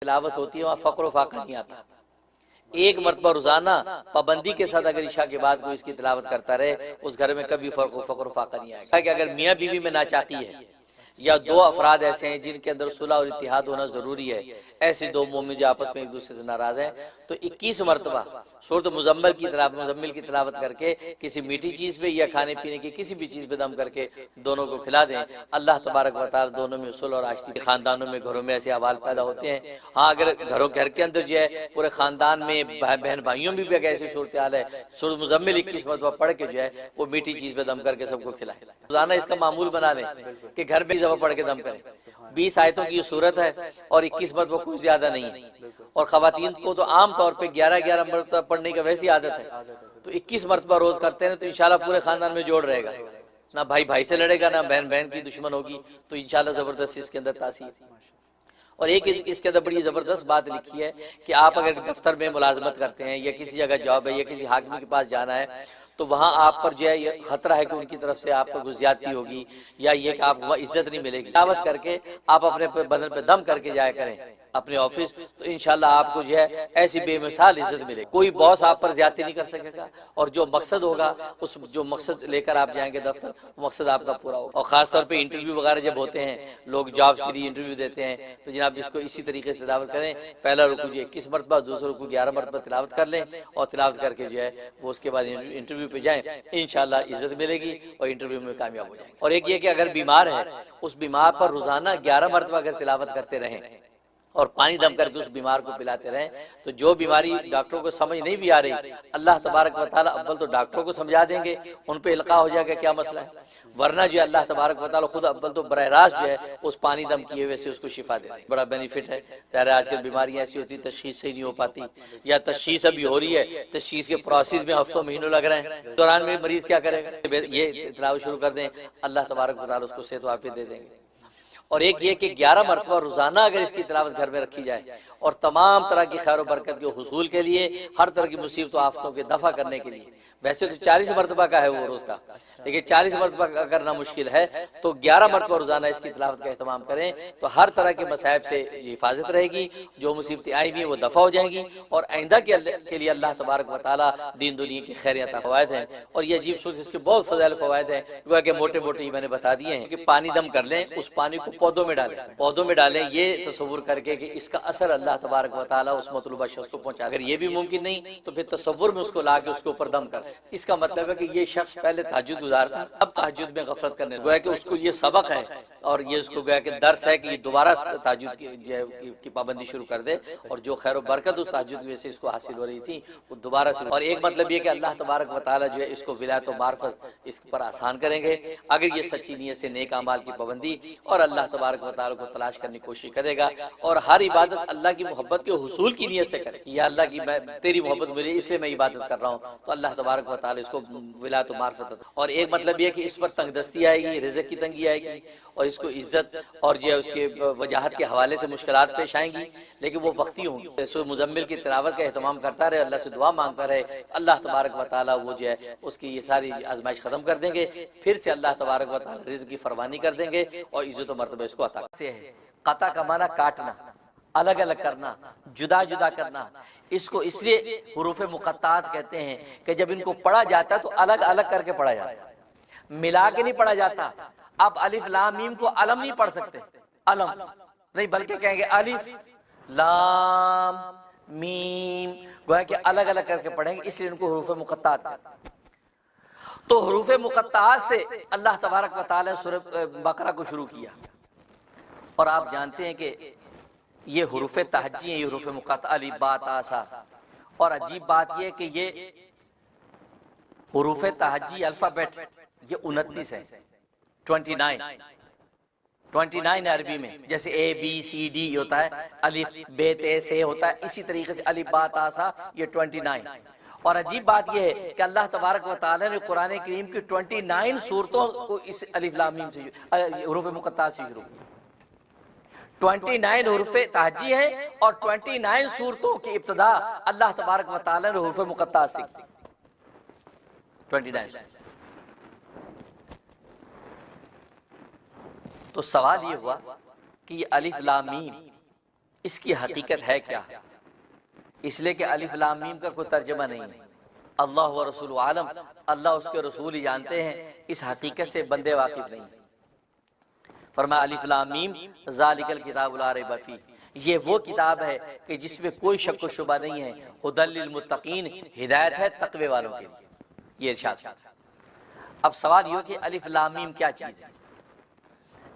تلاوت ہوتی ہے وہاں فقر و فاقہ نہیں آتا. ایک مرتبہ روزانہ پابندی کے ساتھ اگر عشاء کے بعد کوئی اس کی تلاوت کرتا رہے اس گھر میں کبھی فقر و فاقہ نہیں آئے گا. کہ اگر میاں بیوی میں ناچاقی ہے یا دو افراد ایسے ہیں جن کے اندر صلح اور اتحاد ہونا ضروری ہے، ایسے دو مومن جو آپس میں ایک دوسرے سے ناراض ہیں، تو 21 مرتبہ سورۃ مزمل کی تلاوت کر کے کسی میٹھی چیز پہ یا کھانے پینے کی کسی بھی چیز پہ دم کر کے دونوں کو کھلا دیں. اللہ تبارک و تعالی دونوں میں صلح اور آشتی. خاندانوں میں گھروں میں ایسے احوال پیدا ہوتے ہیں. ہاں اگر گھر کے اندر جو ہے پورے خاندان میں بہن بھائیوں میں بھی اگر ایسی صورتحال ہے، سورۃ مزمل 21 مرتبہ پڑھ کے جو ہے وہ میٹھی چیز پہ دم کر کے سب کو کھلائے. روزانہ اس کا معمول بنا لیں کہ گھر میں پڑھ کے دم کریں. 20 آیتوں کی یہ صورت ہے اور 21 مرتبہ کوئی زیادہ نہیں ہے. اور خواتین کو تو عام طور پہ 11 مرتبہ پڑھنے کی ویسی عادت ہے، تو 21 مرتبہ روز کرتے ہیں تو انشاءاللہ پورے خاندان میں جوڑ رہے گا. نہ بھائی سے لڑے گا، نہ بہن کی دشمن ہوگی. تو انشاءاللہ زبردست اس کے اندر تاثیر. اور ایک اس کے اندر بڑی زبردست بات لکھی ہے کہ آپ اگر دفتر میں ملازمت کرتے ہیں یا کسی جگہ جاب ہے یا کسی حاکم کے پاس جانا ہے تو وہاں آپ پر جو ہے یہ خطرہ ہے کہ ان کی طرف سے آپ پر زیادتی ہوگی یا یہ کہ آپ کو عزت نہیں ملے گی. دعوت کر کے آپ اپنے بدن پہ دم کر کے جایا کریں اپنے آفس، تو انشاءاللہ آپ کو جو ہے ایسی بے مثال عزت ملے. کوئی باس آپ پر زیادتی نہیں کر سکے گا اور جو مقصد ہوگا اس جو مقصد لے کر آپ جائیں گے دفتر، وہ مقصد آپ کا پورا ہوگا. اور خاص طور پہ انٹرویو وغیرہ جب ہوتے ہیں، لوگ جابز کے لیے انٹرویو دیتے ہیں، تو جناب اس کو اسی طریقے سے تلاوت کریں. پہلا رکوع جو 21 مرتبہ، دوسرا رکوع 11 مرتبہ تلاوت کر لیں اور تلاوت کر کے جو ہے وہ اس کے بعد انٹرویو پہ جائیں. انشاءاللہ عزت ملے گی اور انٹرویو میں کامیاب ہو جائیں گے. اور ایک یہ کہ اگر بیمار ہے اس بیمار پر روزانہ 11 مرتبہ اگر تلاوت کرتے رہیں اور پانی دم کر کے اس بیمار کو پلاتے رہیں، تو جو بیماری ڈاکٹروں کو سمجھ نہیں بھی آ رہی، اللہ تبارک و تعالیٰ اول تو ڈاکٹروں کو سمجھا دیں گے، ان پہ القاء ہو جائے گا کیا مسئلہ ہے. ورنہ جو ہے اللہ تبارک و تعالیٰ خود اول تو براہ راست جو ہے اس پانی دم کیے ہوئے سے اس کو شفا دے دیں. بڑا بینیفٹ ہے. ظاہر ہے آج کل بیماریاں ایسی ہوتی ہیں تشخیص صحیح نہیں ہو پاتی، یا تشخیص ابھی ہو رہی ہے، تشخیص کے پروسیس میں ہفتوں مہینوں لگ رہے ہیں. دوران میں مریض کیا کرے گا؟ یہ تلاوت شروع کر دیں، اللہ تبارک و تعالیٰ اس کو صحت و عافیت دے دیں گے. اور ایک یہ کہ 11 مرتبہ روزانہ اگر اس کی تلاوت گھر میں رکھی جائے اور تمام طرح کی خیر و برکت کے حصول کے لیے، ہر طرح کی مصیبت و آفتوں کے دفع کرنے کے لیے. ویسے تو 40 مرتبہ کا ہے وہ روز کا، لیکن 40 مرتبہ کرنا مشکل ہے، تو 11 مرتبہ روزانہ اس کی تلاوت کا اہتمام کریں تو ہر طرح کے مصائب سے حفاظت رہے گی. جو مصیبتیں آئی ہوئی ہیں وہ دفع ہو جائیں گی اور آئندہ کے لیے اللہ تبارک و تعالیٰ دین دنیا کی خیریت فوائد ہیں. اور یہ عجیب صورت اس کے بہت فضائل فوائد ہیں، گویا کہ موٹے ہی میں نے بتا دیے ہیں. کہ پانی دم کر لیں، اس پانی کو پودوں میں ڈالیں یہ تصور کر کے کہ اس کا اثر اللہ تبارک و تعالیٰ اس مطلوبہ شخص کو پہنچا. اگر یہ بھی ممکن نہیں تو پھر تصور میں اس کو لا کے اس کے اوپر دم کر. اس کا مطلب ہے کہ یہ شخص پہلے تہجد گزار تھا، اب تہجد میں غفلت کرنے گویا کہ اس کو یہ سبق ہے اور یہ اس کو گویا کہ درس ہے کہ یہ دوبارہ تہجد کی پابندی شروع کر دے، اور جو خیر و برکت اس تہجد میں سے اس کو حاصل ہو رہی تھی وہ دوبارہ شروع. اور ایک مطلب یہ کہ اللہ تبارک و تعالیٰ جو ہے اس کو ولایت و معرفت اس پر آسان کریں گے اگر یہ سچی نیت سے نیک اعمال کی پابندی اور اللہ تبارک و تعالیٰ کو تلاش کرنے کی کوشش کرے گا. اور ہر عبادت اللہ کی محبت کے حصول کی نیت سے کرے. یا اللہ کی تیری محبت مجھے اس لیے میں عبادت کر رہا ہوں، تو اللہ تبارک و تعالیٰ اس کو ولایت و معرفت. اور ایک مطلب یہ کہ اس پر تنگ دستی آئے گی، رزق کی تنگی آئے گی اور اس کو عزت اور جو ہے اس کے وجاہت کے حوالے سے مشکلات پیش آئیں گی، لیکن وہ وقتی ہوں گی. سورۃ مزمل کی تلاوت کا اہتمام کرتا رہے، اللہ سے دعا مانگتا رہے، اللہ تبارک و تعالیٰ وہ جو ہے اس کی یہ ساری آزمائش ختم کر دیں گے. پھر سے اللہ تبارک و تعالیٰ رزق کی فراوانی کر دیں گے اور عزت و مرتبہ اس کو عطا سے ہے. قطع کا معنی کاٹنا، الگ الگ کرنا، جدا جدا کرنا. اس کو اس لیے حروف مقطعات کہتے ہیں کہ جب ان کو پڑھا جاتا ہے تو الگ الگ کر کے پڑھا جاتا ہے، ملا کے نہیں پڑھا جاتا. اب الف لام میم کو علم نہیں پڑھ سکتے، علم نہیں، بلکہ کہیں گے الف لام میم، گویا کہ الگ الگ کر کے پڑھیں گے، اس لیے ان کو حروف مقطعات کہتے ہیں. تو حروف مقطعات سے اللہ تبارک و تعالی نے سورۃ بقرہ کو شروع کیا. اور آپ جانتے ہیں کہ یہ حروف تہجی ہیں، یہ حروف مقطعہ الف با تا سا. اور عجیب بات یہ کہ یہ حروف تہجی الفابیٹ یہ 29 ہے، 29 عربی میں. جیسے اے بی سی ڈی ہوتا ہے، الف بے تے سے ہوتا ہے، اسی طریقے سے الف با تا سا یہ 29. اور عجیب بات یہ ہے کہ اللہ تبارک و تعالی نے قرآن کریم کی 29 سورتوں کو اس الف لام میم سے حروف مقطعات سے شروع کیا. 29 حروف تہجی ہیں اور 29 سورتوں کی ابتدا اللہ تبارک و تعالی نے حروف مقطعات سے کی. 29. تو سوال یہ ہوا کہ یہ الف لام میم اس کی حقیقت ہے کیا؟ اس لیے کہ الف لام میم کا کوئی ترجمہ نہیں ہے، اللہ و رسول عالم، اللہ اس کے رسول ہی جانتے ہیں، اس حقیقت سے بندے واقف نہیں۔ فرمایا الف لام میم ذالک الکتاب لا ریب فیہ، یہ وہ کتاب ہے کہ جس میں کوئی شک و شبہ نہیں ہے، ھدی للمتقین، ہدایت ہے تقوی والوں کے لیے، یہ ارشاد ہے۔ اب سوال یہ کہ الف لام میم کیا چیز ہے؟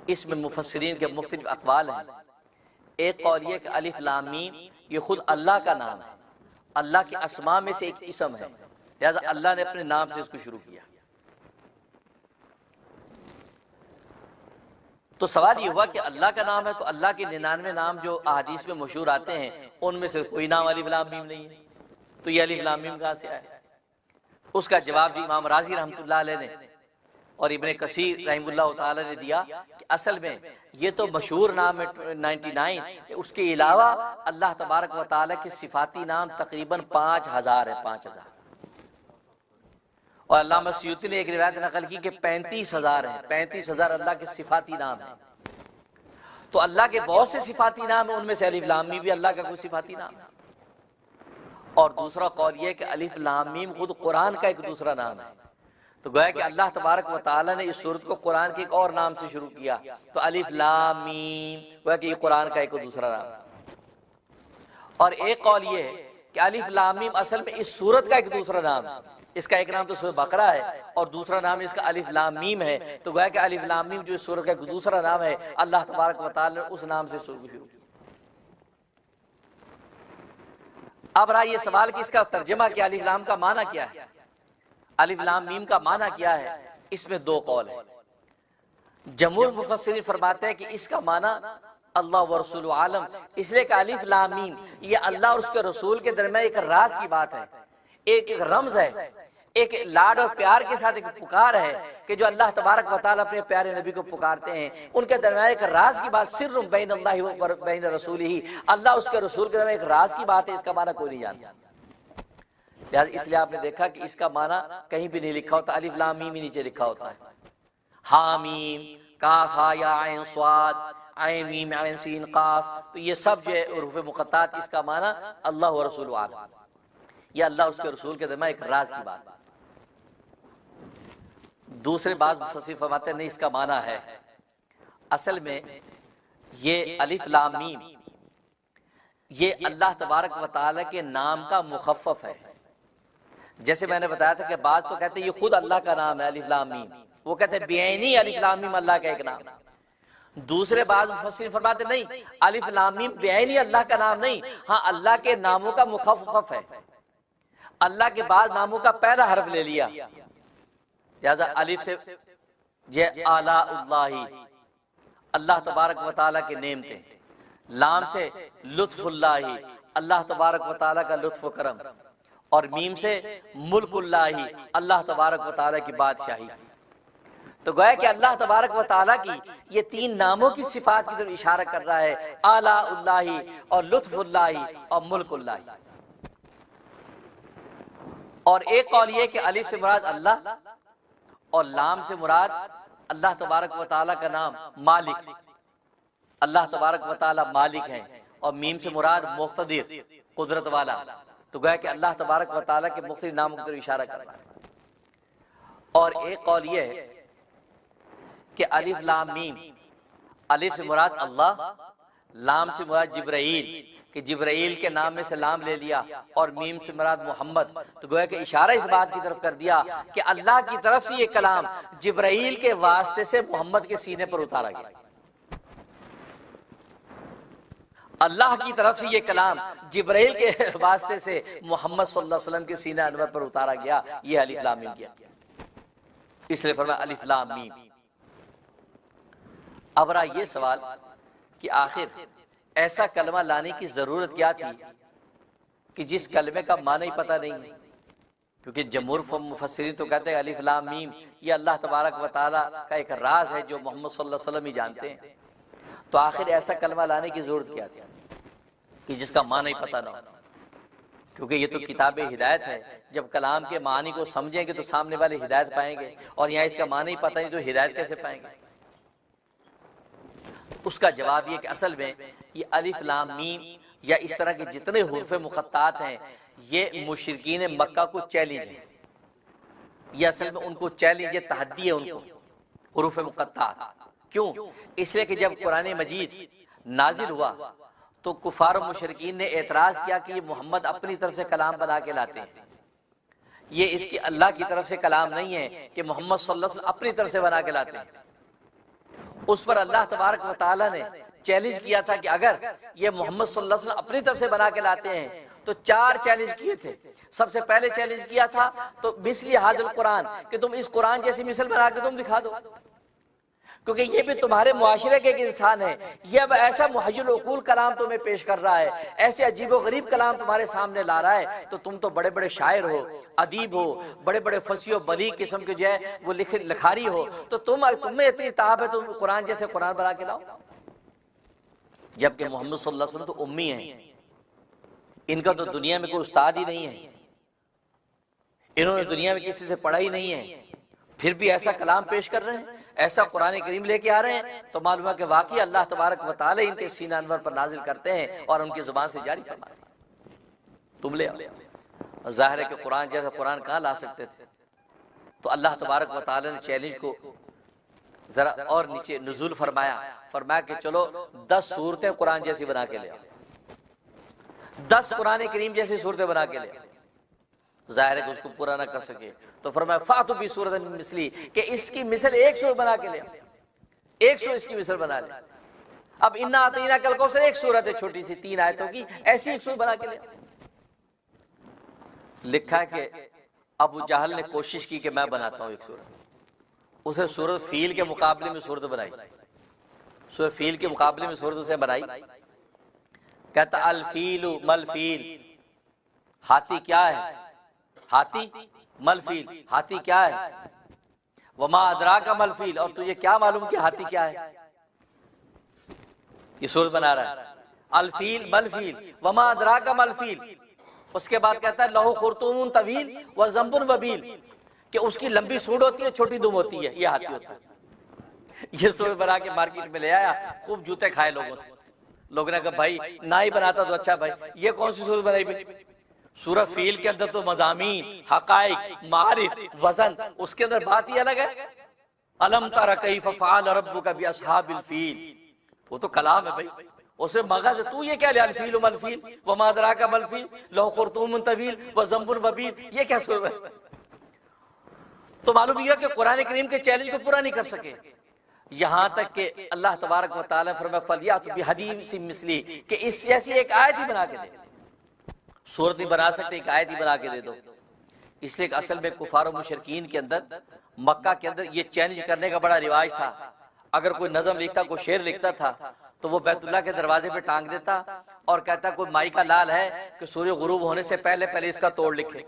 اس میں مفسرین کے مختلف اقوال ہیں۔ ایک قول یہ کہ الف لام میم یہ خود اللہ کا نام ہے، اللہ کے اسماء میں سے ایک اسم ہے، لہذا اللہ نے اپنے نام سے اس کو شروع کیا۔ تو سوال یہ ہوا کہ اللہ کا نام ہے تو اللہ کے 99 نام جو احادیث میں مشہور آتے ہیں ان میں سے کوئی نام الف لام میم نہیں ہے، تو یہ الف لام میم کہاں سے آیا؟ اس کا جواب جو امام رازی رحمۃ اللہ علیہ نے اور ابن کثیر رحمہ اللہ تعالی نے دیا کہ اصل میں یہ تو مشہور نام ہے 99، اس کے علاوہ اللہ تبارک و تعالی کے صفاتی نام تقریباً 5000 ہیں، 5000۔ اور علامہ سیوطی نے ایک روایت نقل کی کہ 35000 ہیں، 35000 اللہ کے صفاتی نام ہیں۔ تو اللہ کے بہت سے صفاتی نام ہیں، ان میں سے الف لام میم بھی اللہ کا کوئی صفاتی نام ہے۔ اور دوسرا قول یہ کہ الف لام میم خود قرآن کا ایک دوسرا نام ہے، تو گویا کہ اللہ تبارک و تعالی نے اس سورت کو قرآن کے ایک اور نام سے شروع کیا، تو الف لام میم گویا کہ یہ قرآن کا ایک دوسرا نام ہے۔ اور ایک قول یہ ہے کہ الف لام میم اصل میں اس سورت کا ایک دوسرا نام ہے، اس کا ایک نام تو سورۃ بقرہ ہے اور دوسرا نام اس کا الف لام میم ہے، تو گویا کہ الف لام میم جو اس سورت کا ایک دوسرا نام ہے، اللہ تبارک و تعالی نے اس نام سے شروع کیا۔ اب رہا یہ سوال کہ اس کا ترجمہ کیا، الف لام کا معنی کیا ہے؟ الف لام میم کا معنی کیا ہے؟ اس میں دو قول ہیں۔ جمہور مفسرین فرماتے ہیں کہ اس کا معنی اللہ و رسول عالم، اس لیے کہ الف لام میم یہ اللہ اور اس کے رسول کے درمیان ایک راز کی بات ہے، ایک رمز ہے، ایک لاڈ اور پیار کے ساتھ ایک پکار ہے کہ جو اللہ تبارک و تعالیٰ اپنے پیارے نبی کو پکارتے ہیں، ان کے درمیان ایک راز کی بات، سر بین اللہ و بین رسولہ، اللہ اس کے رسول کے درمیان ایک راز کی بات ہے، اس کا معنی کوئی نہیں جانتا۔ اس لیے آپ نے دیکھا کہ اس کا معنی کہیں بھی نہیں لکھا ہوتا، الف لام میم ہی نیچے لکھا ہوتا ہے، حامیم کاف ہا یا عین صاد عین میم عین سین قاف، تو یہ سب جو ہے حروف مقطعات، اس کا معنی اللہ و رسول عالم، یہ اللہ اس کے رسول کے درمیان ایک راز کی بات ہے۔ دوسرے بعض مفسرین فرماتے ہیں نہیں، اس کا معنی ہے اصل میں یہ الف لام میم یہ اللہ تبارک و تعالی کے نام کا مخفف ہے۔ جیسے میں نے بتایا تھا کہ بعض تو کہتے ہیں یہ خود اللہ کا نام ہے الف لام میم، وہ کہتے ہیں بعینی الف لام میم اللہ کا ایک نام۔ دوسرے بعض مفسرین فرماتے نہیں، الف لام میم بعینی اللہ کا نام نہیں، ہاں اللہ کے ناموں کا مخفف ہے، اللہ کے بعد ناموں کا پہلا حرف لے لیا، لہذا الف سے یہ آلاء اللہ، اللہ تبارک و تعالیٰ کے نعمتیں، لام سے لطف اللہ، اللہ تبارک و تعالیٰ کا لطف و کرم، اور میم سے ملک اللہ، اللہ تبارک و تعالیٰ کی بادشاہی۔ تو گویا کہ اللہ تبارک و تعالیٰ کی یہ تین ناموں کی صفات کی طرف اشارہ کر رہا ہے، آلاء اللہ اور لطف اللہ اور ملک اللہ۔ اور ایک قول یہ کہ الف سے مراد اللہ اور لام سے مراد اللہ تبارک و تعالیٰ کا نام مالک، اللہ تبارک و تعالیٰ مالک ہیں، اور میم سے مراد مقتدر قدرت والا، تو گویا کہ اللہ تبارک و تعالیٰ کے مختلف ناموں کی طرف اشارہ کر رہا ہے۔ اور ایک قول یہ ہے کہ الف لام میم، الف سے مراد اللہ، لام سے مراد جبرائیل کہ جبرائیل کے نام میں سے لام لے لیا، اور میم سے مراد محمد، تو گویا کہ اشارہ اس بات کی طرف کر دیا کہ اللہ کی طرف سے یہ کلام جبرائیل کے واسطے سے محمد کے سینے پر اتارا گیا، اللہ کی طرف سے یہ کلام جبرائیل کے واسطے سے محمد صلی اللہ علیہ وسلم کے سینہ انور پر اتارا گیا، یہ الف لام میم کیا، اس لیے فرمایا الف لام میم۔ اب رہا یہ سوال کہ آخر ایسا کلمہ لانے کی ضرورت کیا تھی کہ جس کلمے کا معنی ہی پتہ نہیں ہے، کیونکہ جمہور مفسرین تو کہتے ہیں الف لام میم یہ اللہ تبارک و تعالیٰ کا ایک راز ہے جو محمد صلی اللہ علیہ وسلم ہی جانتے ہیں، تو آخر ایسا کلمہ لانے کی ضرورت کیا تھی کہ جس کا معنی ہی پتہ نہ ہو، کیونکہ یہ تو کتاب ہدایت ہے، جب کلام کے معنی کو سمجھیں گے تو سامنے والے ہدایت پائیں گے، اور یہاں اس کا معنی ہی پتہ نہیں تو ہدایت کیسے پائیں گے؟ اس کا جواب یہ کہ اصل میں یہ الف لام میم یا اس طرح کے جتنے حروف مقطعات ہیں یہ مشرکین مکہ کو چیلنج ہے، یہ اصل میں ان کو چیلنج، یہ تحدی ہے ان کو حروف مقطعات۔ کیوں؟ اس لیے کہ جب قرآن مجید نازل ہوا تو کفار و مشرکین نے اعتراض کیا کہ یہ محمد اپنی طرف سے کلام بنا کے لاتے ہیں، یہ اس کی اللہ کی طرف سے کلام نہیں ہے کہ محمد صلی اللہ علیہ وسلم اپنی طرف سے بنا کے لاتے ہیں۔ اس پر اللہ تبارک و تعالیٰ نے چیلنج کیا تھا کہ اگر یہ محمد صلی اللہ علیہ وسلم اپنی طرف سے بنا کے لاتے ہیں تو 4 چیلنج کیے تھے۔ سب سے پہلے چیلنج کیا تھا تو مثلی حاضر قرآن، کہ تم اس قرآن جیسی مثل بنا کے تم دکھا دو، کیونکہ یہ بھی تمہارے معاشرے کے ایک انسان ہے، یہ اب ایسا محی العقول کلام تمہیں پیش کر رہا ہے، ایسے عجیب و غریب کلام تمہارے سامنے لا رہا ہے، تو تم تو بڑے بڑے شاعر ہو، ادیب ہو، بڑے بڑے فصیح و بلیغ قسم کے جو ہے وہ لکھاری ہو، تو تمہیں اتنی تاب ہے تم قرآن جیسے قرآن بنا کے لاؤ۔ جبکہ محمد صلی اللہ علیہ وسلم تو امی ہیں، ان کا تو دنیا میں کوئی استاد ہی نہیں ہے، انہوں نے دنیا میں کسی سے پڑھا ہی نہیں ہے، پھر بھی ایسا کلام پیش کر رہے ہیں، ایسا قرآن کریم لے کے آ رہے ہیں، تو معلوم ہے کہ واقعی اللہ تبارک و تعالی ان کے سینہ انور پر نازل کرتے ہیں اور ان کی زبان سے جاری فرماتے ہیں، تم لے آؤ۔ ظاہر ہے کہ قرآن جیسا قرآن کہاں لا سکتے تھے، تو اللہ تبارک و تعالی نے چیلنج کو ذرا اور نیچے نزول فرمایا کہ چلو 10 صورتیں قرآن جیسی بنا کے لے آؤ، 10 قرآن کریم جیسی صورتیں بنا کے لے آؤ۔ ظاہر ہے کہ اس کو پورا نہ کر سکے تو فرمایا فاتو بی سورۃ من مثلی، کہ اس کی مثل 100 بنا کے لے آؤ، 100 اس کی مثل بنا لے۔ اب انا اعطیناک الکوثر ایک صورت ہے چھوٹی سی 3 آیتوں کی، ایسی 100 بنا کے لے آؤ۔ لکھا ہے کہ ابو جہل نے کوشش کی کہ میں بناتا ہوں ایک صورت، اسے سورۃ فیل کے مقابلے میں صورت بنائی، سورۃ فیل کے مقابلے میں صورت اسے بنائی، کہتا الفیل مل فیل، ہاتھی کیا ہے، ہاتھی مل فیل، ہاتھی کیا ہے، وما ادراک مل فیل، اور تجھے کیا معلوم کہ ہاتھی کیا ہے، یہ صورت بنا رہا ہے، الفیل مل فیل وما ادراک مل فیل۔ اس کے بعد کہتا ہے لہو خرطوم طویل و ذنب وبیل، کہ اس کی لمبی سوڑ ہوتی ہے چھوٹی دم ہوتی ہے، یہ ہاتھی ہوتا ہے۔ یہ صورت بنا کے مارکیٹ میں لے آیا، خوب جوتے کھائے لوگوں سے، لوگوں نے کہا بھائی نہ ہی بناتا تو اچھا، بھائی یہ کون سی صورت بنائی بھائی؟ سورہ فیل کے اندر تو مضامین، حقائق، معارف، وزن، اس کے اندر بات ہی الگ ہے۔ الم تر کیف فعل ربک باصحاب الفیل، وہ تو کلام ہے بھائی، اسے مغز ہے، تو یہ کیا لے الفیل مل فیل وما ادراک مل فیل لہو خرطوم طویل وذنب وبیل، یہ کیا صورت ہے؟ تو معلوم یہ کہ قرآن کریم کے چیلنج کو پورا نہیں کر سکے، یہاں تک کہ اللہ تبارک و تعالیٰ فرمایا فَلْيَأْتُ بِحَدِيثٍ مِثْلِهِ، کہ اس جیسی ایک آیت ہی بنا کے دے، صورت نہیں بنا سکتے، ایک آیت ہی بنا کے دے دو۔ اس لیے کہ اصل میں کفار و مشرکین کے اندر، مکہ کے اندر یہ چیلنج کرنے کا بڑا رواج تھا، اگر کوئی نظم لکھتا، کوئی شعر لکھتا تھا تو وہ بیت اللہ کے دروازے پہ ٹانگ دیتا اور کہتا کوئی مائی کا لال ہے کہ سورج غروب ہونے سے پہلے اس کا توڑ لکھے،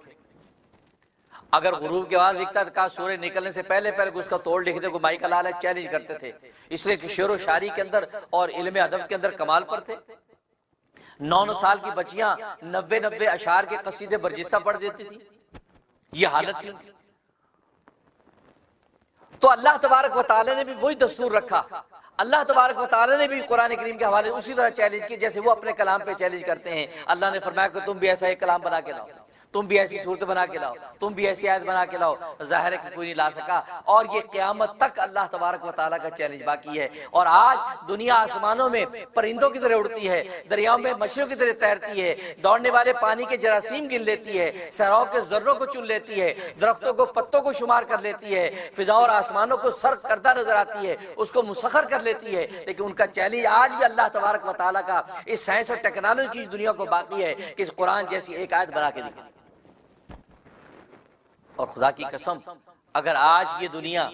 اگر غروب کے بعد لکھتا تو کہا سورج نکلنے سے پہلے اس کا توڑ لکھ دے، کوئی مائی کا لال ہے، چیلنج کرتے تھے۔ اس لیے کہ شعر و شاعری کے اندر اور علم ادب کے اندر کمال پر تھے۔ 9 سال کی بچیاں 90 اشعار کے قصیدے برجستہ پڑھ دیتی تھی، یہ حالت تھی۔ تو اللہ تبارک و تعالی نے بھی وہی دستور رکھا، اللہ تبارک و تعالی نے بھی قرآن کریم کے حوالے اسی طرح چیلنج کی جیسے وہ اپنے کلام پہ چیلنج کرتے ہیں۔ اللہ نے فرمایا کہ تم بھی ایسا ایک کلام بنا کے لاؤ، تم بھی ایسی صورت بنا کے لاؤ، تم بھی ایسی آیت بنا کے لاؤ۔ ظاہر ہے کہ کوئی نہیں لا سکا، اور یہ قیامت تک اللہ تبارک و تعالیٰ کا چیلنج باقی ہے۔ اور آج دنیا آسمانوں میں پرندوں کی طرح اڑتی ہے، دریاؤں میں مچھلیوں کی طرح تیرتی ہے، دوڑنے والے پانی کے جراثیم گن لیتی ہے، صحراؤں کے ذروں کو چن لیتی ہے، درختوں کو پتوں کو شمار کر لیتی ہے، فضاؤں اور آسمانوں کو سر کردہ نظر آتی ہے، اس کو مسخر کر لیتی ہے، لیکن ان کا چیلنج آج بھی اللہ تبارک و تعالیٰ کا اس سائنس اور ٹیکنالوجی کی دنیا کو باقی ہے کہ اس قرآن جیسی ایک آیت بنا کے دکھا۔ اور خدا کی قسم اگر آج یہ دنیا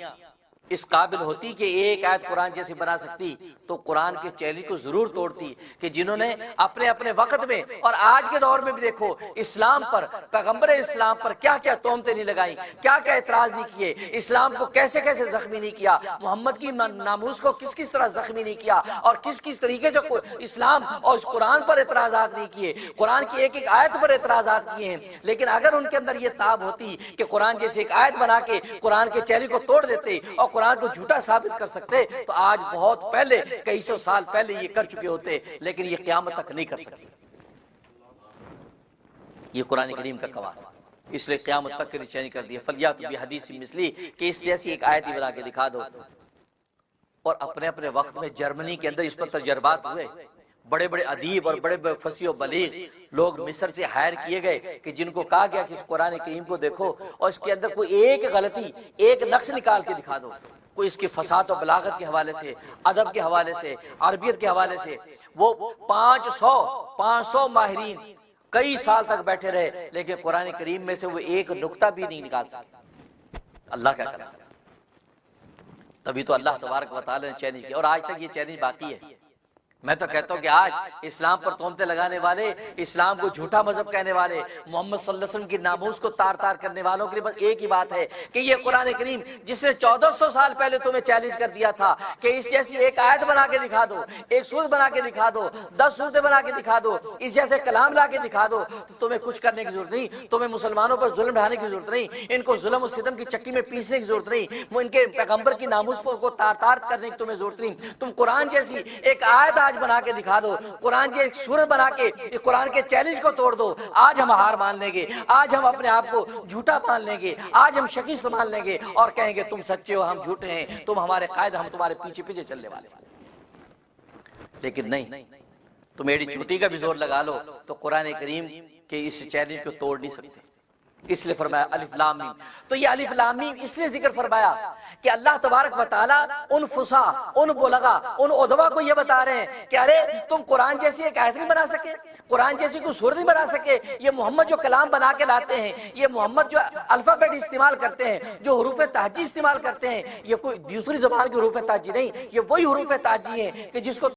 اس قابل ہوتی کہ ایک آیت قرآن جیسی بنا سکتی تو قرآن کے چیلنج کو ضرور توڑتی، کہ جنہوں نے اپنے اپنے وقت میں اور آج کے دور میں بھی دیکھو اسلام پر، پیغمبر اسلام پر کیا کیا تہمتیں نہیں لگائیں، کیا کیا اعتراض نہیں کیے، اسلام کو کیسے کیسے زخمی نہیں کیا، محمد کی ناموس کو کس کس طرح زخمی نہیں کیا، اور کس کس طریقے سے اسلام اور اس قرآن پر اعتراضات نہیں کیے، قرآن کی ایک ایک آیت پر اعتراضات کیے ہیں۔ لیکن اگر ان کے اندر یہ تاب ہوتی کہ قرآن جیسے ایک آیت بنا کے قرآن کے چیلنج کو توڑ دیتے اور قرآن کو جھوٹا ثابت کر سکتے تو آج بہت پہلے کئی سو سال پہلے یہ کر چکے ہوتے، لیکن یہ قیامت تک نہیں کر سکتے۔ یہ قرآن کریم کا قوار، اس لیے قیامت تک کے لیے چینج کر دیا۔ فلیاتوا بحدیث مثلی، کہ اس جیسی ایک آیت ہی بنا کے دکھا دو۔ اور اپنے اپنے وقت میں جرمنی کے اندر اس پر تجربات ہوئے، بڑے بڑے ادیب اور بڑے بڑے فصیح و بلیغ لوگ مصر سے ہائر کیے گئے کہ جن کو کہا گیا کہ اس قرآن کریم کو دیکھو اور اس کے اندر کوئی ایک غلطی، ایک نقص نکال کے دکھا دو، کوئی اس کی فصاحت و بلاغت کے حوالے سے، ادب کے حوالے سے، عربیت کے حوالے سے۔ وہ 500 ماہرین کئی سال تک بیٹھے رہے، لیکن قرآن کریم میں سے وہ ایک نقطہ بھی نہیں نکال سکتے۔ اللہ کیا کرا، تبھی تو اللہ تبارک و تعالی نے چیلنج کیا، اور آج تک یہ چیلنج باقی ہے۔ میں تو کہتا ہوں کہ آج اسلام پر تہمتیں لگانے والے، اسلام کو جھوٹا مذہب کہنے والے، محمد صلی اللہ علیہ وسلم کی ناموس کو تار تار کرنے والوں کے لیے بس ایک ہی بات ہے کہ یہ قرآن کریم جس نے 1400 سال پہلے تمہیں چیلنج کر دیا تھا کہ اس جیسی ایک آیت بنا کے دکھا دو، ایک سورت بنا کے دکھا دو، 10 سورتیں بنا کے دکھا دو، اس جیسے کلام لا کے دکھا دو، تو تمہیں کچھ کرنے کی ضرورت نہیں، تمہیں مسلمانوں پر ظلم ڈھانے کی ضرورت نہیں، ان کو ظلم و ستم کی چکی میں پیسنے کی ضرورت نہیں، ان کے پیغمبر کی ناموس کو تار تار کرنے کی تمہیں ضرورت نہیں۔ تم قرآن جیسی ایک آیت آج بنا کے دکھا دو، قرآن جیسی ایک سورت بنا کے اس قرآن کے چیلنج کو توڑ دو، آج ہم ہار مان لیں گے، آج ہم اپنے آپ کو جھوٹا مان لیں گے، آج ہم شکست مان لیں گے اور کہیں گے تم سچے ہو، ہم جھوٹے ہیں، تم ہمارے قائد، ہم تمہارے پیچھے پیچھے چلنے والے۔ لیکن نہیں، تم ایڑی چوٹی کا بھی زور لگا لو تو قرآن کریم کے اس چیلنج کو توڑ نہیں سکتے۔ اس لیے فرمایا الف لام میم۔ تو یہ الف لام میم اس لیے ذکر فرمایا کہ اللہ تبارک و تعالیٰ ان فصاح، ان بلغا، ان ادبا کو یہ بتا رہے ہیں کہ ارے تم قرآن جیسی ایک آیت نہیں بنا سکے، قرآن جیسی کوئی سورت نہیں بنا سکے، یہ محمد جو کلام بنا کے لاتے ہیں، یہ محمد جو الفابیٹ استعمال کرتے ہیں، جو حروف تہجی استعمال کرتے ہیں، یہ کوئی دوسری زبان کی حروف تہجی نہیں، یہ وہی حروف تہجی ہیں کہ جس کو